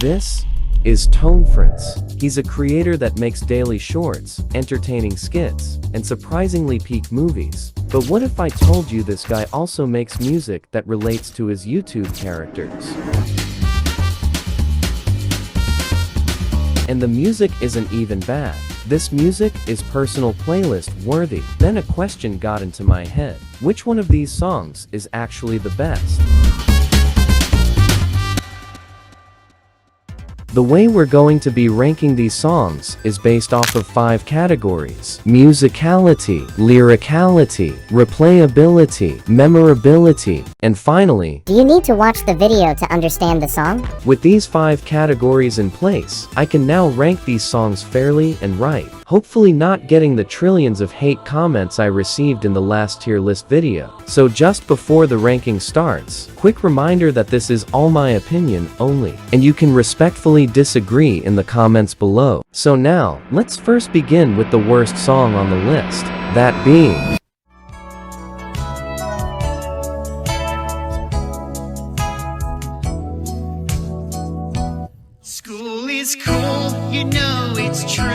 This is ToneFrance. He's a creator that makes daily shorts, entertaining skits, and surprisingly peak movies. But what if I told you this guy also makes music that relates to his YouTube characters? And the music isn't even bad. This music is personal playlist worthy. Then a question got into my head. Which one of these songs is actually the best? The way we're going to be ranking these songs is based off of 5 categories: musicality, lyricality, replayability, memorability, and finally, do you need to watch the video to understand the song? With these 5 categories in place, I can now rank these songs fairly and right, hopefully not getting the trillions of hate comments I received in the last tier list video. So just before the ranking starts, quick reminder that this is all my opinion only, and you can respectfully disagree in the comments below. So now, let's first begin with the worst song on the list, that being School is cool, you know it's true.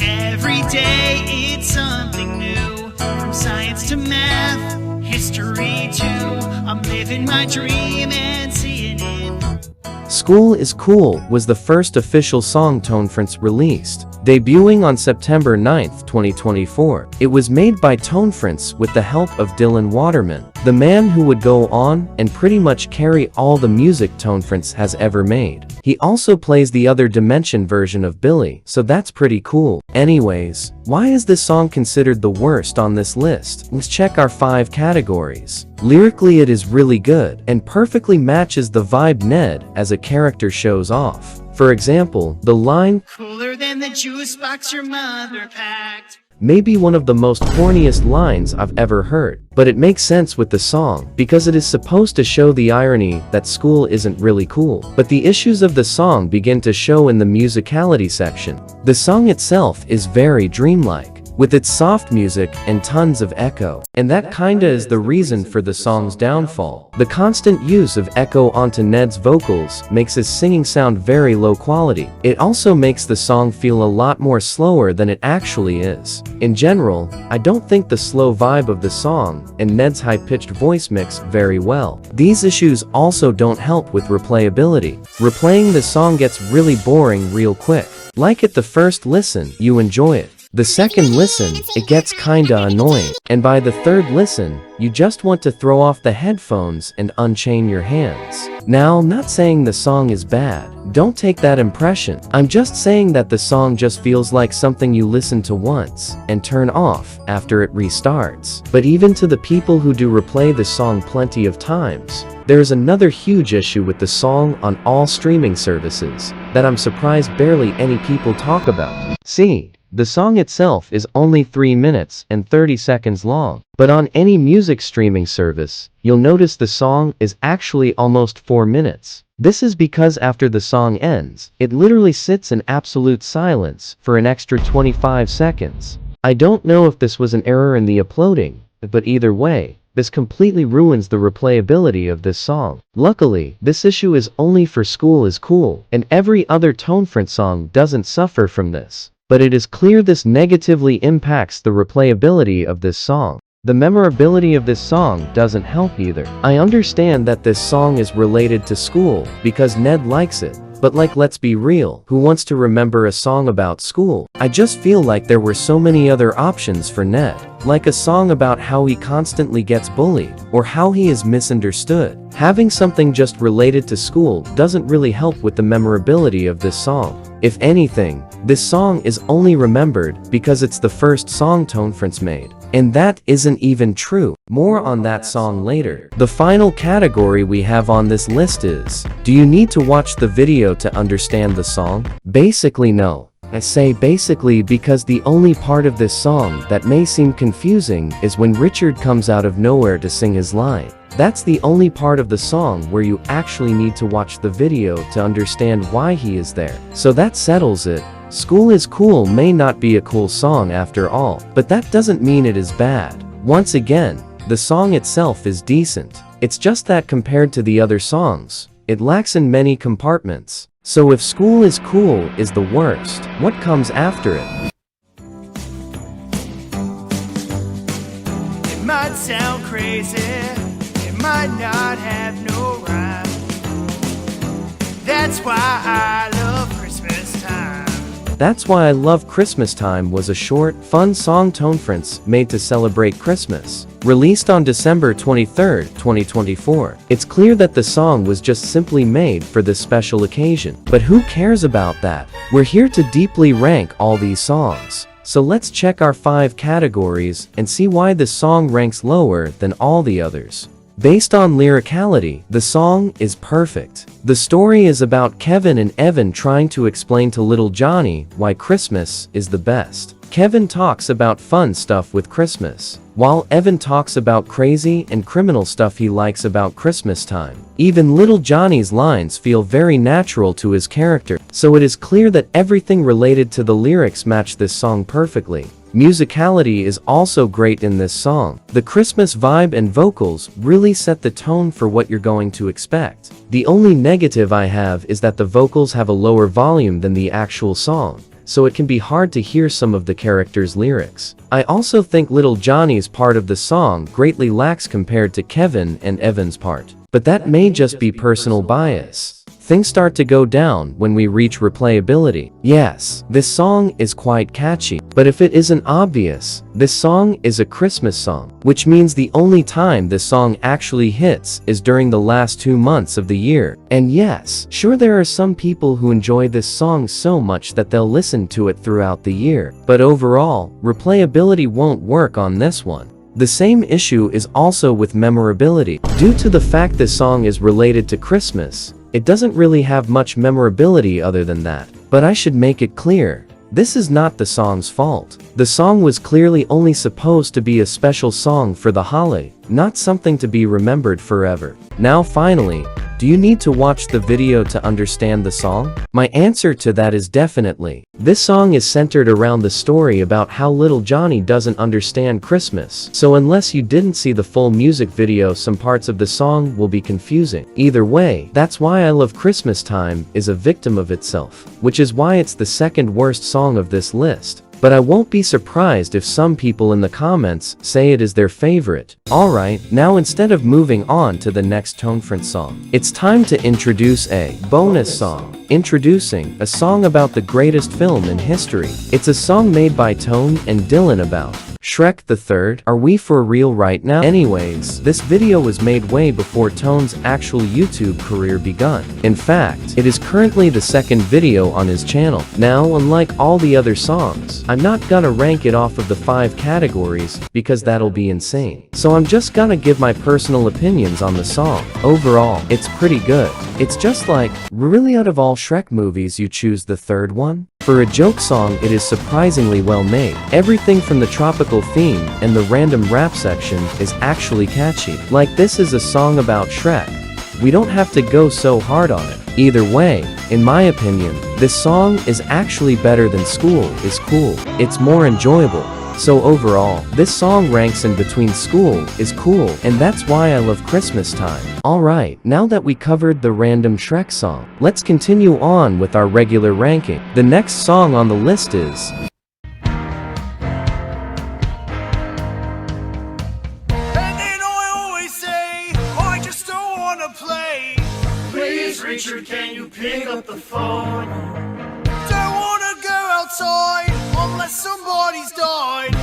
Every day it's something new. From science to math, history too. I'm living my dream and seeing it. School is Cool was the first official song ToneFrance released, debuting on September 9th, 2024. It was made by ToneFrance with the help of Dylan Waterman, the man who would go on and pretty much carry all the music ToneFrance has ever made. He also plays the Other Dimension version of Billy, so that's pretty cool. Anyways, why is this song considered the worst on this list? Let's check our 5 categories. Lyrically, it is really good and perfectly matches the vibe Ned as a character shows off. For example, the line, "Cooler than the juice box your mother packed," may be one of the most corniest lines I've ever heard, but it makes sense with the song because it is supposed to show the irony that school isn't really cool. But the issues of the song begin to show in the musicality section. The song itself is very dreamlike, with its soft music and tons of echo. And that kinda is the reason for the song's downfall. The constant use of echo onto Ned's vocals makes his singing sound very low quality. It also makes the song feel a lot more slower than it actually is. In general, I don't think the slow vibe of the song and Ned's high-pitched voice mix very well. These issues also don't help with replayability. Replaying the song gets really boring real quick. Like at the first listen, you enjoy it. The second listen, it gets kinda annoying. And by the third listen, you just want to throw off the headphones and unchain your hands. Now, I'm not saying the song is bad. Don't take that impression. I'm just saying that the song just feels like something you listen to once and turn off after it restarts. But even to the people who do replay the song plenty of times, there is another huge issue with the song on all streaming services that I'm surprised barely any people talk about. See, the song itself is only 3 minutes and 30 seconds long, but on any music streaming service, you'll notice the song is actually almost 4 minutes. This is because after the song ends, it literally sits in absolute silence for an extra 25 seconds. I don't know if this was an error in the uploading, but either way, this completely ruins the replayability of this song. Luckily, this issue is only for School is Cool, and every other ToneFrance song doesn't suffer from this. But it is clear this negatively impacts the replayability of this song. The memorability of this song doesn't help either. I understand that this song is related to school because Ned likes it, but let's be real, who wants to remember a song about school? I just feel like there were so many other options for Ned, like a song about how he constantly gets bullied, or how he is misunderstood. Having something just related to school doesn't really help with the memorability of this song. If anything, this song is only remembered because it's the first song ToneFrance made. And that isn't even true. More on that song later. The final category we have on this list is, do you need to watch the video to understand the song? Basically no. I say basically because the only part of this song that may seem confusing is when Richard comes out of nowhere to sing his line. That's the only part of the song where you actually need to watch the video to understand why he is there. So that settles it. School is Cool may not be a cool song after all, but that doesn't mean it is bad. Once again, the song itself is decent. It's just that compared to the other songs, it lacks in many compartments. So if school is cool is the worst, what comes after it? It might sound crazy, it might not have no rhyme. That's why I love Christmas time. That's Why I Love Christmas Time was a short, fun song ToneFrance made to celebrate Christmas. Released on December 23, 2024. It's clear that the song was just simply made for this special occasion. But who cares about that? We're here to deeply rank all these songs. So let's check our 5 categories and see why this song ranks lower than all the others. Based on lyricality, the song is perfect. The story is about Kevin and Evan trying to explain to little Johnny why Christmas is the best. Kevin talks about fun stuff with Christmas, while Evan talks about crazy and criminal stuff he likes about Christmas time. Even little Johnny's lines feel very natural to his character, so it is clear that everything related to the lyrics match this song perfectly. Musicality is also great in this song. The Christmas vibe and vocals really set the tone for what you're going to expect. The only negative I have is that the vocals have a lower volume than the actual song, so it can be hard to hear some of the characters' lyrics. I also think little Johnny's part of the song greatly lacks compared to Kevin and Evan's part. But that may just be personal bias. Things start to go down when we reach replayability. Yes, this song is quite catchy, but if it isn't obvious, this song is a Christmas song, which means the only time this song actually hits is during the last 2 months of the year. And yes, sure, there are some people who enjoy this song so much that they'll listen to it throughout the year, but overall, replayability won't work on this one. The same issue is also with memorability. Due to the fact this song is related to Christmas, it doesn't really have much memorability other than that. But I should make it clear, this is not the song's fault. The song was clearly only supposed to be a special song for the holiday, not something to be remembered forever. Now finally, do you need to watch the video to understand the song? My answer to that is definitely. This song is centered around the story about how little Johnny doesn't understand Christmas. So unless you didn't see the full music video, some parts of the song will be confusing. Either way, That's Why I Love Christmas Time is a victim of itself, which is why it's the second worst song of this list. But I won't be surprised if some people in the comments say it is their favorite. Alright, now instead of moving on to the next ToneFrance song, it's time to introduce a bonus song. Introducing a song about the greatest film in history. It's a song made by Tone and Dylan about Shrek the Third. Are we for real right now? Anyways, this video was made way before Tone's actual YouTube career begun. In fact, it is currently the second video on his channel. Now, unlike all the other songs, I'm not gonna rank it off of the 5 categories because that'll be insane. So I'm just gonna give my personal opinions on the song. Overall, it's pretty good. It's just like, really out of all Shrek movies you choose the third one? For a joke song, it is surprisingly well made. Everything from the tropical theme and the random rap section is actually catchy. Like, this is a song about Shrek. We don't have to go so hard on it. Either way, in my opinion, this song is actually better than School is Cool. It's more enjoyable. So overall, this song ranks in between School is Cool and That's Why I Love Christmas Time. Alright, now that we covered the random Shrek song, let's continue on with our regular ranking. The next song on the list is Richard, can you pick up the phone? Don't wanna go outside unless somebody's died.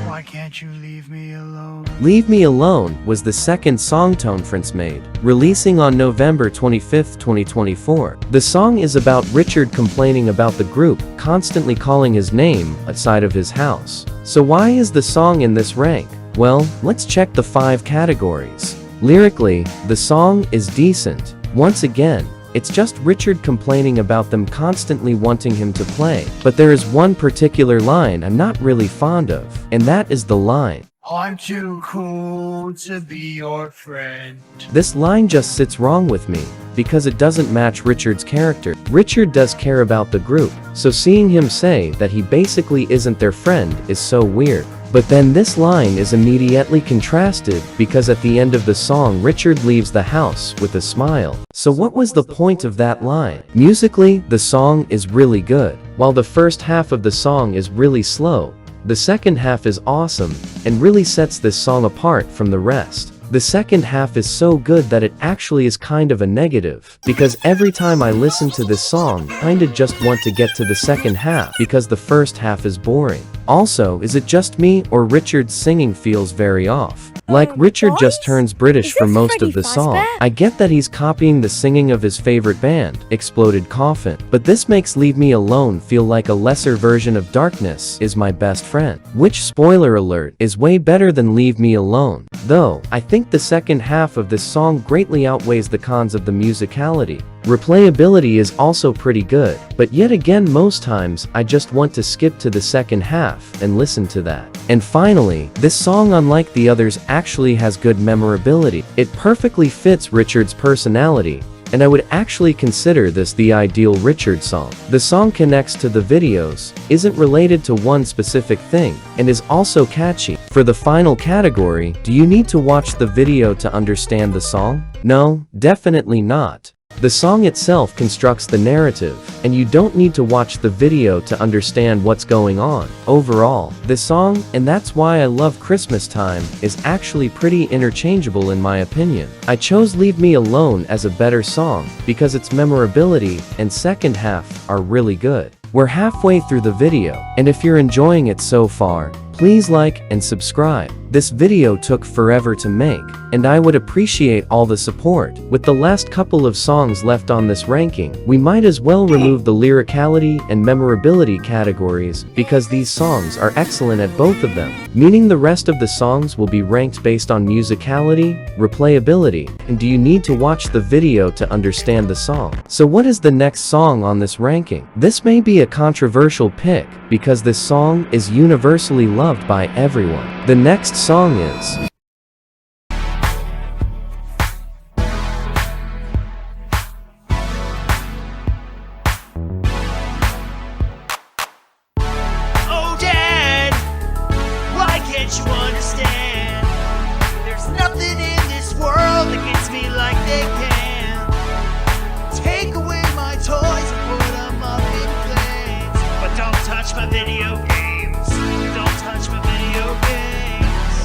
Why can't you leave me alone? Leave Me Alone was the second song ToneFrance made, releasing on November 25, 2024. The song is about Richard complaining about the group constantly calling his name outside of his house. So why is the song in this rank? Well, let's check the 5 categories. Lyrically, the song is decent. Once again, it's just Richard complaining about them constantly wanting him to play. But there is one particular line I'm not really fond of, and that is the line, I'm too cool to be your friend. This line just sits wrong with me, because it doesn't match Richard's character. Richard does care about the group, so seeing him say that he basically isn't their friend is so weird. But then this line is immediately contrasted because at the end of the song Richard leaves the house with a smile. So what was the point of that line? Musically, the song is really good. While the first half of the song is really slow, the second half is awesome and really sets this song apart from the rest. The second half is so good that it actually is kind of a negative, because every time I listen to this song, kinda just want to get to the second half because the first half is boring. Also, is it just me or Richard's singing feels very off? Like Richard just turns British for most of the song. I get that he's copying the singing of his favorite band, Exploded Coffin, but this makes Leave Me Alone feel like a lesser version of Darkness Is My Best Friend, which, spoiler alert, is way better than Leave Me Alone. Though, I think the second half of this song greatly outweighs the cons of the musicality. Replayability is also pretty good, but yet again most times I just want to skip to the second half and listen to that. And finally, this song, unlike the others, actually has good memorability. It perfectly fits Richard's personality, and I would actually consider this the ideal Richard song. The song connects to the videos, isn't related to one specific thing, and is also catchy. For the final category, do you need to watch the video to understand the song? No, definitely not. The song itself constructs the narrative, and you don't need to watch the video to understand what's going on. Overall, this song, and that's why I love Christmas Time, is actually pretty interchangeable in my opinion. I chose Leave Me Alone as a better song because its memorability and second half are really good. We're halfway through the video, and if you're enjoying it so far, please like and subscribe. This video took forever to make, and I would appreciate all the support. With the last couple of songs left on this ranking, we might as well remove the lyricality and memorability categories because these songs are excellent at both of them, meaning the rest of the songs will be ranked based on musicality, replayability, and do you need to watch the video to understand the song. So what is the next song on this ranking? This may be a controversial pick because this song is universally loved by everyone. The next song is Oh Dad, why can't you understand? There's nothing in this world that gets me like they can. Take away my toys and put them up in flames, but don't touch my video games. Don't touch my video games.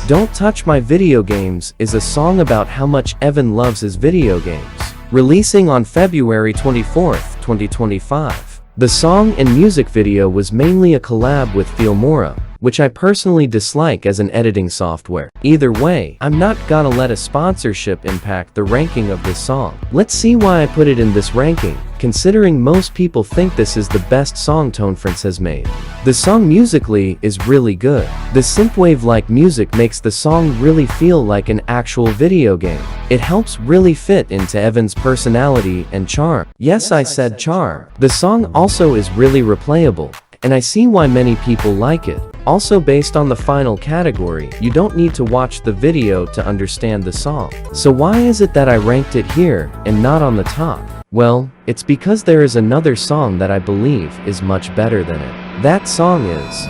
Don't Touch My Video Games is a song about how much Evan loves his video games, releasing on February 24th, 2025. The song and music video was mainly a collab with Filmora, which I personally dislike as an editing software. Either way, I'm not gonna let a sponsorship impact the ranking of this song. Let's see why I put it in this ranking, considering most people think this is the best song ToneFrance has made. The song musically is really good. The synthwave-like music makes the song really feel like an actual video game. It helps really fit into Evan's personality and charm. Yes, I said charm. The song also is really replayable, and I see why many people like it. Also, based on the final category, you don't need to watch the video to understand the song. So why is it that I ranked it here and not on the top? Well, it's because there is another song that I believe is much better than it. That song is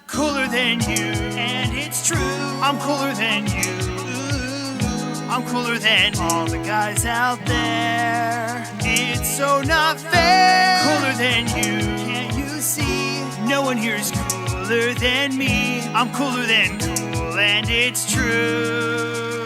Cooler than you, and it's true. I'm cooler than you. I'm cooler than all the guys out there. It's so not fair. Cooler than you, can't you see? No one here is cooler than me. I'm cooler than cool, and it's true.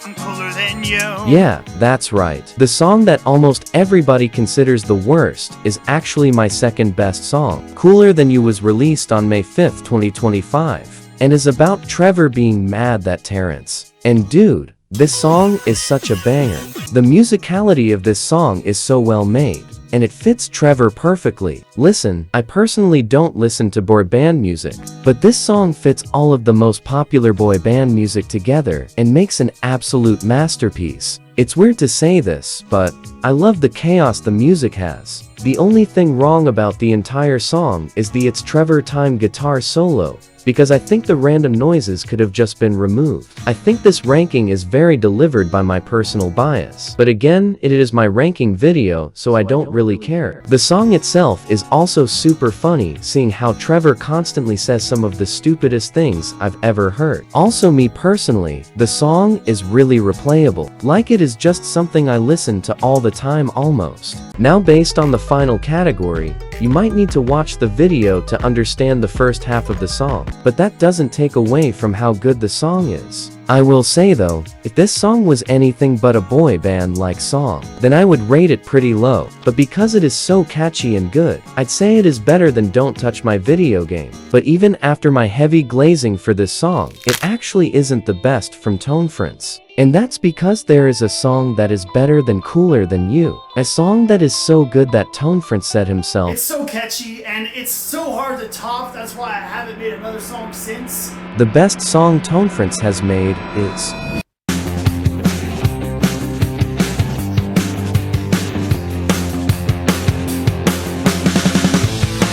I'm cooler than you. Yeah, that's right. The song that almost everybody considers the worst is actually my second best song. Cooler Than You was released on May 5th, 2025, and is about Trevor being mad that Terrence. And dude, this song is such a banger. The musicality of this song is so well made, and it fits Trevor perfectly. Listen, I personally don't listen to boy band music, but this song fits all of the most popular boy band music together and makes an absolute masterpiece. It's weird to say this, but I love the chaos the music has. The only thing wrong about the entire song is the It's Trevor Time guitar solo, because I think the random noises could have just been removed. I think this ranking is very delivered by my personal bias. But again, it is my ranking video, so I don't really care. The song itself is also super funny, seeing how Trevor constantly says some of the stupidest things I've ever heard. Also, me personally, the song is really replayable. Like it is just something I listen to all the time almost. Now, based on the final category, you might need to watch the video to understand the first half of the song, but that doesn't take away from how good the song is. I will say though, if this song was anything but a boy band like song, then I would rate it pretty low, but because it is so catchy and good, I'd say it is better than Don't Touch My Video Game. But even after my heavy glazing for this song, it actually isn't the best from ToneFrance. And that's because there is a song that is better than Cooler Than You. A song that is so good that ToneFrance said himself, "It's so catchy and it's so hard to top, that's why I haven't made another song since." the best song ToneFrance has made is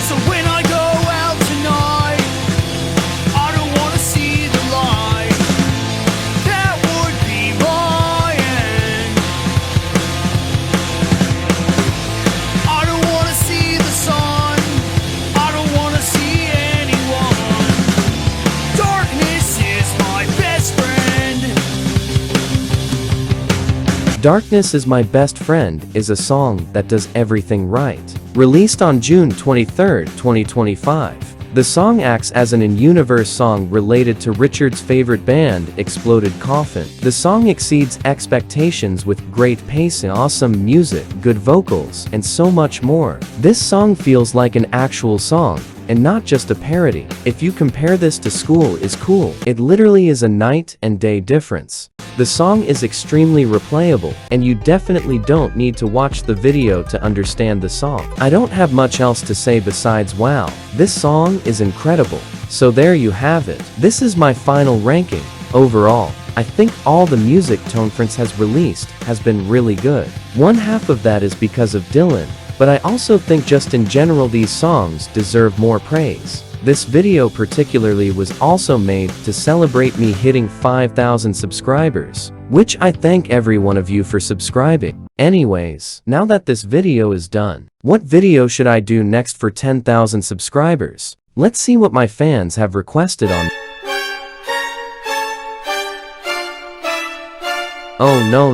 So when I go out tonight, I don't wanna see the light. That would be my end. I don't wanna see the sun. I don't wanna see anyone. Darkness is my best friend. Darkness Is My Best Friend is a song that does everything right. Released on June 23, 2025. The song acts as an in-universe song related to Richard's favorite band, Exploded Coffin. The song exceeds expectations with great pacing, awesome music, good vocals, and so much more. This song feels like an actual song, and not just a parody. If you compare this to School Is Cool, it literally is a night and day difference. The song is extremely replayable, and you definitely don't need to watch the video to understand the song. I don't have much else to say besides wow, this song is incredible. So there you have it. This is my final ranking. Overall, I think all the music ToneFrance has released has been really good. One half of that is because of Dylan, but I also think just in general these songs deserve more praise. This video particularly was also made to celebrate me hitting 5,000 subscribers, which I thank every one of you for subscribing. Anyways, now that this video is done, what video should I do next for 10,000 subscribers? Let's see what my fans have requested on. Oh no.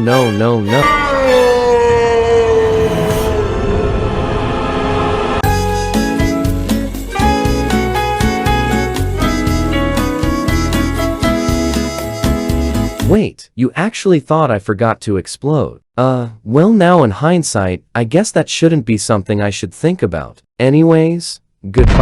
Wait, you actually thought I forgot to explode? Well now in hindsight, I guess that shouldn't be something I should think about. Anyways, goodbye.